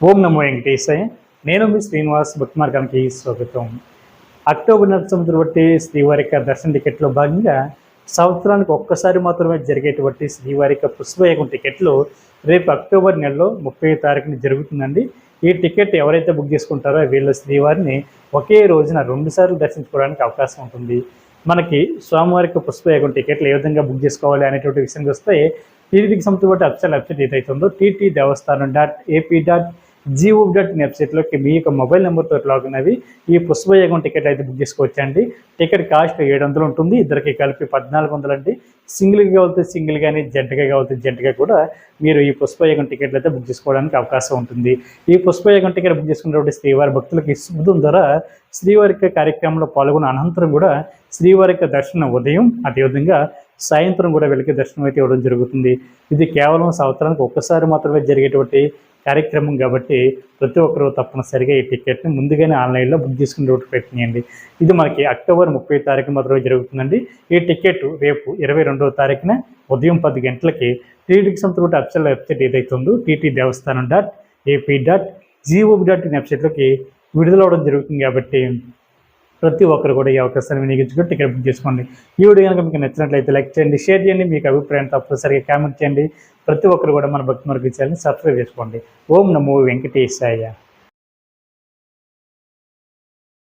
ఓం నమో వెంకటేశాయ. నేను మీ శ్రీనివాస్. భక్తి మార్గానికి స్వాగతం. అక్టోబర్ నెల సముద్రం బట్టి శ్రీవారి యొక్క దర్శన టికెట్లో భాగంగా సంవత్సరానికి ఒక్కసారి మాత్రమే జరిగేటువంటి శ్రీవారి యొక్క పుష్పయాగం టికెట్లు రేపు అక్టోబర్ నెలలో 30వ తారీఖున జరుగుతుందండి. ఈ టికెట్ ఎవరైతే బుక్ చేసుకుంటారో వీళ్ళ శ్రీవారిని ఒకే రోజున 2 సార్లు దర్శించుకోవడానికి అవకాశం ఉంటుంది. మనకి స్వామివారి యొక్క పుష్పయాగం టికెట్లు ఏ విధంగా బుక్ చేసుకోవాలి అనేటువంటి విషయానికి వస్తే టీటీడీకి సంబంధించిన వెబ్సైట్ ఏదైతుందో టీటీ దేవస్థానం.ap.gov.in వెబ్సైట్లోకి మీ యొక్క మొబైల్ నెంబర్తో లాగిన్ అవి ఈ పుష్పయాగం టికెట్ అయితే బుక్ చేసుకోవచ్చండి. టికెట్ కాస్ట్ 700 ఉంటుంది. ఇద్దరికి కలిపి 1400 అండి. సింగిల్గా కావాలితే సింగిల్ కానీ జంటగా కావాలితే జంటగా కూడా మీరు ఈ పుష్పయాగం టికెట్లు అయితే బుక్ చేసుకోవడానికి అవకాశం ఉంటుంది. ఈ పుష్పయాగం టికెట్ బుక్ చేసుకున్నటువంటి శ్రీవారి భక్తులకి శుభం ద్వారా శ్రీవారి యొక్క కార్యక్రమంలో పాల్గొన్న అనంతరం కూడా శ్రీవారి యొక్క దర్శనం ఉదయం అదేవిధంగా సాయంత్రం కూడా వెళ్ళి దర్శనం అయితే ఇవ్వడం జరుగుతుంది. ఇది కేవలం సంవత్సరానికి ఒక్కసారి మాత్రమే జరిగేటువంటి కార్యక్రమం కాబట్టి ప్రతి ఒక్కరూ తప్పనిసరిగా ఈ టికెట్ని ముందుగానే ఆన్లైన్లో బుక్ చేసుకునేటువంటి ప్రయత్నం చేయండి. ఇది మనకి అక్టోబర్ 30వ తారీఖు మాత్రమే జరుగుతుందండి. ఈ టికెట్ రేపు 22వ తారీఖున ఉదయం 10 గంటలకి టీటీడీకి సంబంధించిన అఫీషియల్ వెబ్సైట్ ఏదైతే ఉందో టీటీ దేవస్థానం.ap.gov.in వెబ్సైట్లోకి విడుదలవడం జరుగుతుంది కాబట్టి ప్రతి ఒక్కరు కూడా ఈ అవకాశాన్ని వినియోగించుకొని టికెట్ బుక్ చేసుకోండి. ఈ వీడియో కనుక మీకు నచ్చినట్లయితే లైక్ చేయండి, షేర్ చేయండి, మీకు అభిప్రాయం తప్పనిసరిగా కామెంట్ చేయండి. ప్రతి ఒక్కరు కూడా మన భక్తి మార్గం ఛానల్ని సబ్స్క్రైబ్ చేసుకోండి. ఓం నమో వెంకటేశాయ.